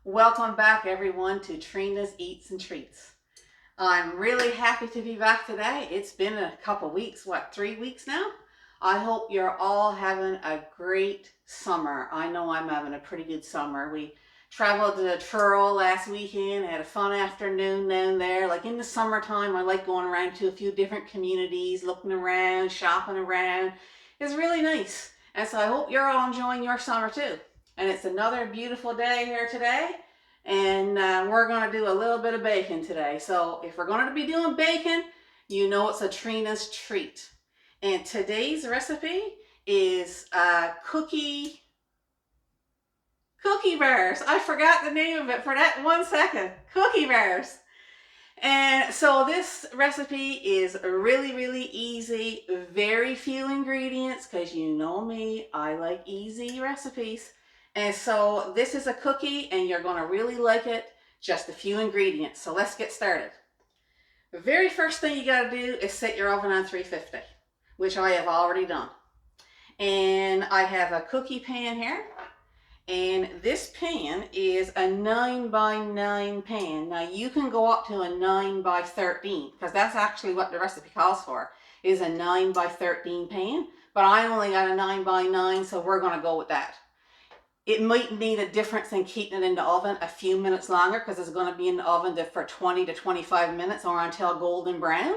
Welcome back, everyone, to Trina's Eats and Treats. I'm really happy to be back today. It's been a couple weeks, 3 weeks now? I hope you're all having a great summer. I know I'm having a pretty good summer. We traveled to Truro last weekend, had a fun afternoon down there. Like in the summertime, I like going around to a few different communities, looking around, shopping around. It's really nice. And so I hope you're all enjoying your summer too. And it's another beautiful day here today. And we're going to do a little bit of bacon today. So if we're going to be doing bacon, you know it's a Trina's treat. And today's recipe is cookie bears. I forgot the name of it for that 1 second. Cookie bears. And so this recipe is really, really easy. Very few ingredients because you know me, I like easy recipes. And so this is a cookie and you're going to really like it. Just a few ingredients. So let's get started. The very first thing you got to do is set your oven on 350, which I have already done. And I have a cookie pan here. And this pan is a 9x9 pan. Now you can go up to a 9x13 because that's actually what the recipe calls for, is a 9x13 pan. But I only got a 9x9, so we're going to go with that. It might need a difference in keeping it in the oven a few minutes longer because it's going to be in the oven for 20 to 25 minutes or until golden brown.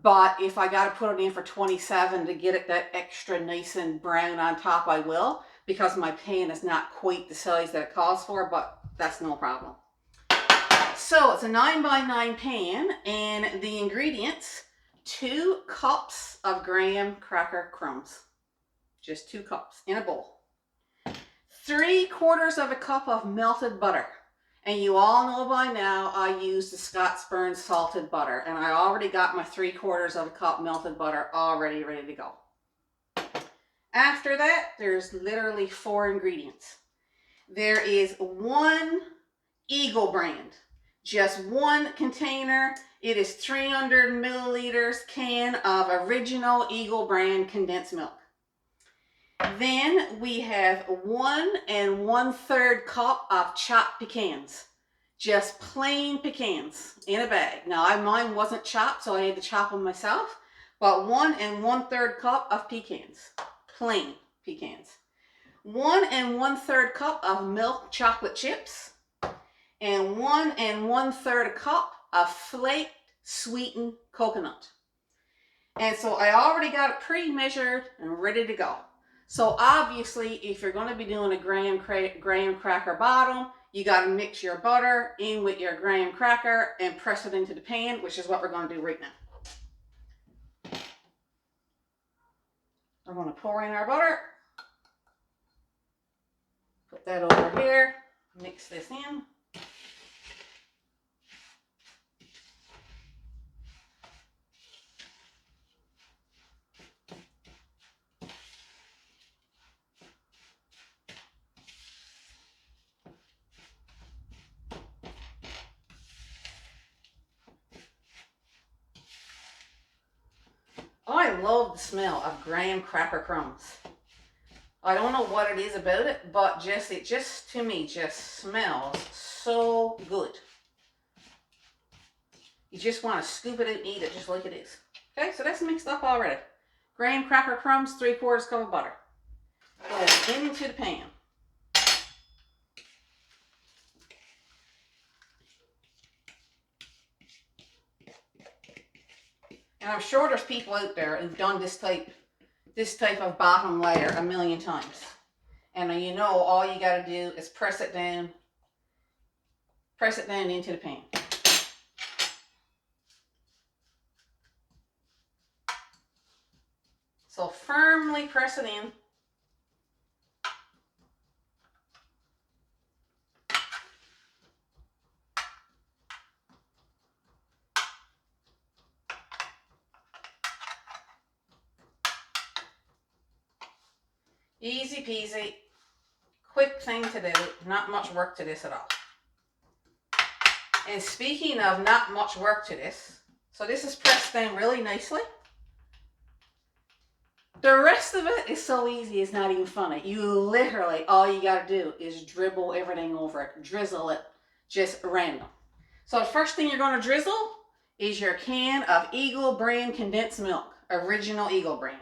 But if I got to put it in for 27 to get it that extra nice and brown on top, I will, because my pan is not quite the size that it calls for, but that's no problem. So it's a 9x9 pan, and the ingredients: 2 cups of graham cracker crumbs, just 2 cups in a bowl. 3/4 of a cup of melted butter. And you all know by now I use the Scottsburn salted butter. And I already got my 3/4 of a cup melted butter already ready to go. After that, there's literally 4 ingredients. There is 1 Eagle brand. Just 1 container. It is 300 milliliters can of original Eagle brand condensed milk. Then we have 1 1/3 cup of chopped pecans. Just plain pecans in a bag. Now mine wasn't chopped, so I had to chop them myself. But 1 1/3 cup of pecans. Plain pecans. 1 1/3 cup of milk chocolate chips. And 1 1/3 cup of flaked sweetened coconut. And so I already got it pre-measured and ready to go. So obviously, if you're going to be doing a graham cracker bottom, you got to mix your butter in with your graham cracker and press it into the pan, which is what we're going to do right now. We're going to pour in our butter. Put that over here. Mix this in. I love the smell of graham cracker crumbs. I don't know what it is about it, but it just to me just smells so good. You just want to scoop it out and eat it just like it is. Okay, so that's mixed up already. Graham cracker crumbs, 3/4 cup of butter. Go into the pan. And I'm sure there's people out there who've done this type of bottom layer a million times. And you know all you got to do is press it down into the pan. So firmly press it in. Easy peasy, quick thing to do, not much work to this at all. And speaking of not much work to this, so this is pressed down really nicely. The rest of it is so easy, it's not even funny. You literally, all you gotta do is dribble everything over it, drizzle it, just random. So the first thing you're gonna drizzle is your can of Eagle brand condensed milk, original Eagle brand.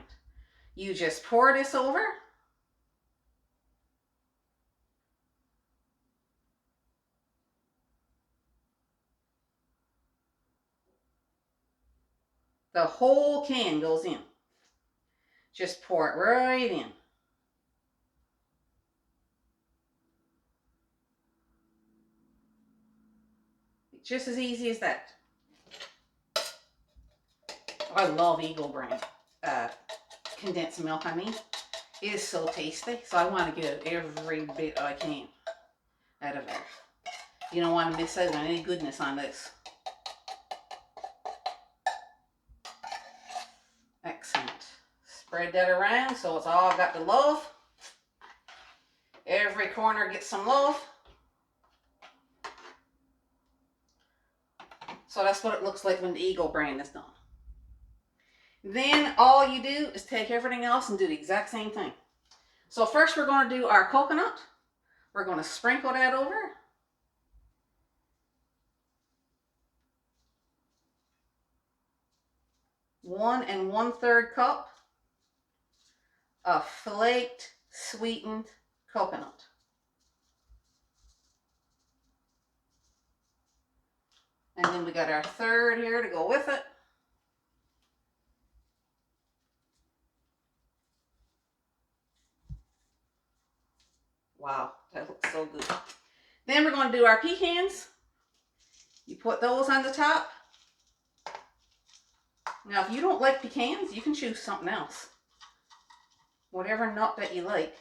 You just pour this over. The whole can goes in. Just pour it right in. Just as easy as that. I love Eagle brand condensed milk, I mean. It is so tasty, so I want to get every bit I can out of it. You don't want to miss out on any goodness on this. Excellent. Spread that around so it's all got the love. Every corner gets some love. So that's what it looks like when the Eagle brand is done. Then all you do is take everything else and do the exact same thing. So first we're going to do our coconut. We're going to sprinkle that over. One and 1/3 cup of flaked, sweetened coconut. And then we got our third here to go with it. Wow, that looks so good. Then we're going to do our pecans. You put those on the top. Now, if you don't like pecans, you can choose something else. Whatever nut that you like.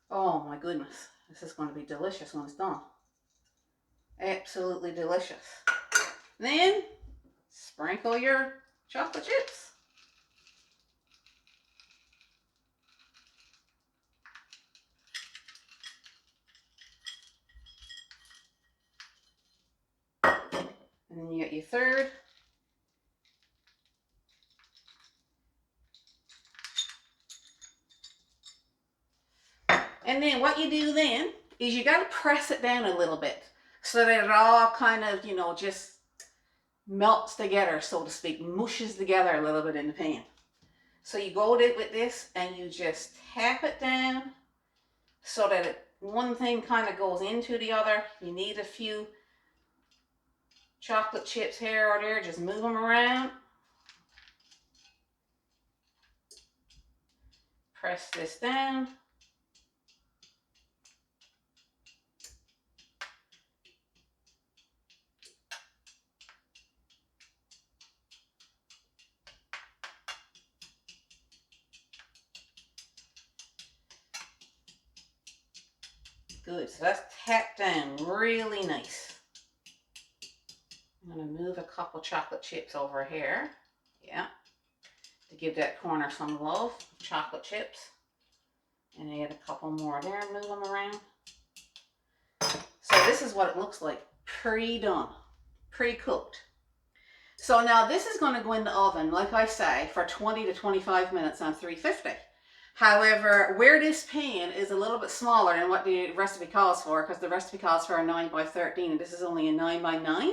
Oh my goodness, this is going to be delicious when it's done. Absolutely delicious. Then, sprinkle your chocolate chips. And then you get your third. And then what you do then is you got to press it down a little bit so that it all kind of, you know, just melts together, so to speak, mushes together a little bit in the pan. So you go with this and you just tap it down so that one thing kind of goes into the other. You need a few chocolate chips here or there, just move them around. Press this down. Good, so that's tapped down really nice. I'm going to move a couple chocolate chips over here. Yeah. To give that corner some love. Chocolate chips. And add a couple more there and move them around. So this is what it looks like. Pre-done. Pre-cooked. So now this is going to go in the oven, like I say, for 20 to 25 minutes on 350. However, where this pan is a little bit smaller than what the recipe calls for, because the recipe calls for a 9 by 13 and this is only a 9 by 9,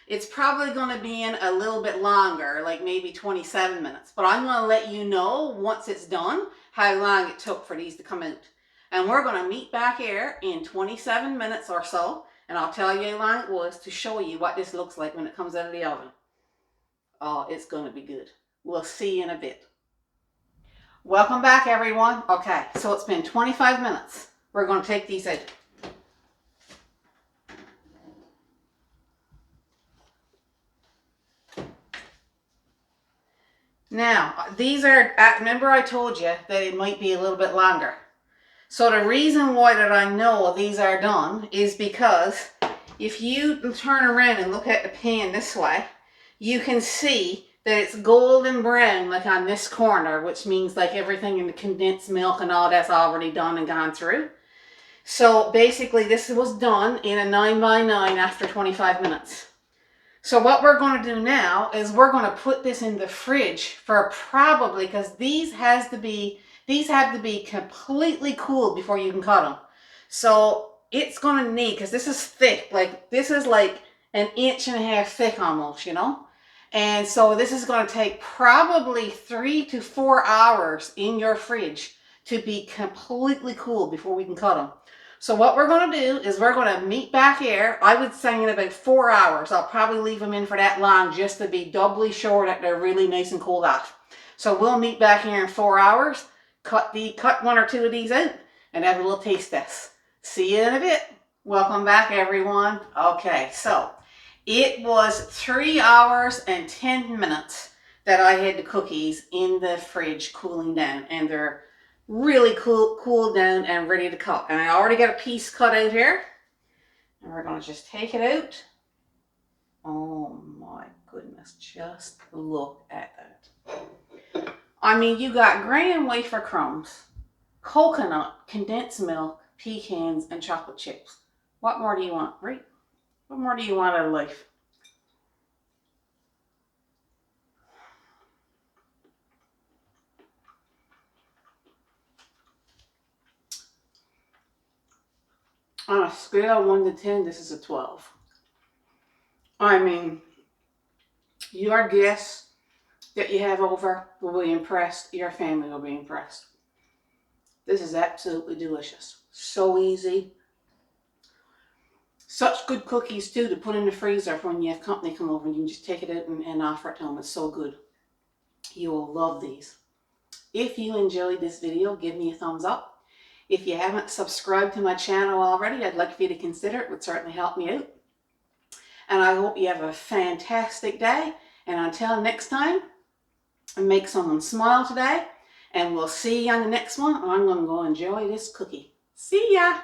it's probably going to be in a little bit longer, like maybe 27 minutes. But I'm going to let you know once it's done how long it took for these to come out. And we're going to meet back here in 27 minutes or so, and I'll tell you how long it was to show you what this looks like when it comes out of the oven. Oh, it's going to be good. We'll see you in a bit. Welcome back, everyone. Okay, so it's been 25 minutes. We're going to take these out. Now, these are, remember I told you that it might be a little bit longer. So the reason why that I know these are done is because if you turn around and look at the pan this way, you can see that it's golden brown like on this corner, which means like everything in the condensed milk and all that's already done and gone through. So basically this was done in a 9 by 9 after 25 minutes. So what we're going to do now is we're going to put this in the fridge for probably, because these have to be completely cooled before you can cut them. So it's going to need, because this is thick, like this is like an 1.5 inches thick almost, you know. And so this is going to take probably 3 to 4 hours in your fridge to be completely cool before we can cut them. So what we're going to do is we're going to meet back here. I would say in about 4 hours. I'll probably leave them in for that long just to be doubly sure that they're really nice and cooled off. So we'll meet back here in 4 hours, cut 1 or 2 of these out, and have a little taste test. See you in a bit. Welcome back, everyone. Okay, so it was 3 hours and 10 minutes that I had the cookies in the fridge cooling down, and they're really cooled down and ready to cut. And I already got a piece cut out here, and we're going to just take it out. Oh my goodness, just look at that. I mean, you got graham wafer crumbs, coconut, condensed milk, pecans, and chocolate chips. What more do you want, right? What more do you want out of life? On a scale of 1 to 10, this is a 12. I mean, your guests that you have over will be impressed. Your family will be impressed. This is absolutely delicious. So easy. Such good cookies too to put in the freezer for when you have company come over. You can just take it out and offer it to them. It's so good. You will love these. If you enjoyed this video, give me a thumbs up. If you haven't subscribed to my channel already, I'd like for you to consider it. It would certainly help me out. And I hope you have a fantastic day. And until next time, make someone smile today. And we'll see you on the next one. I'm going to go enjoy this cookie. See ya!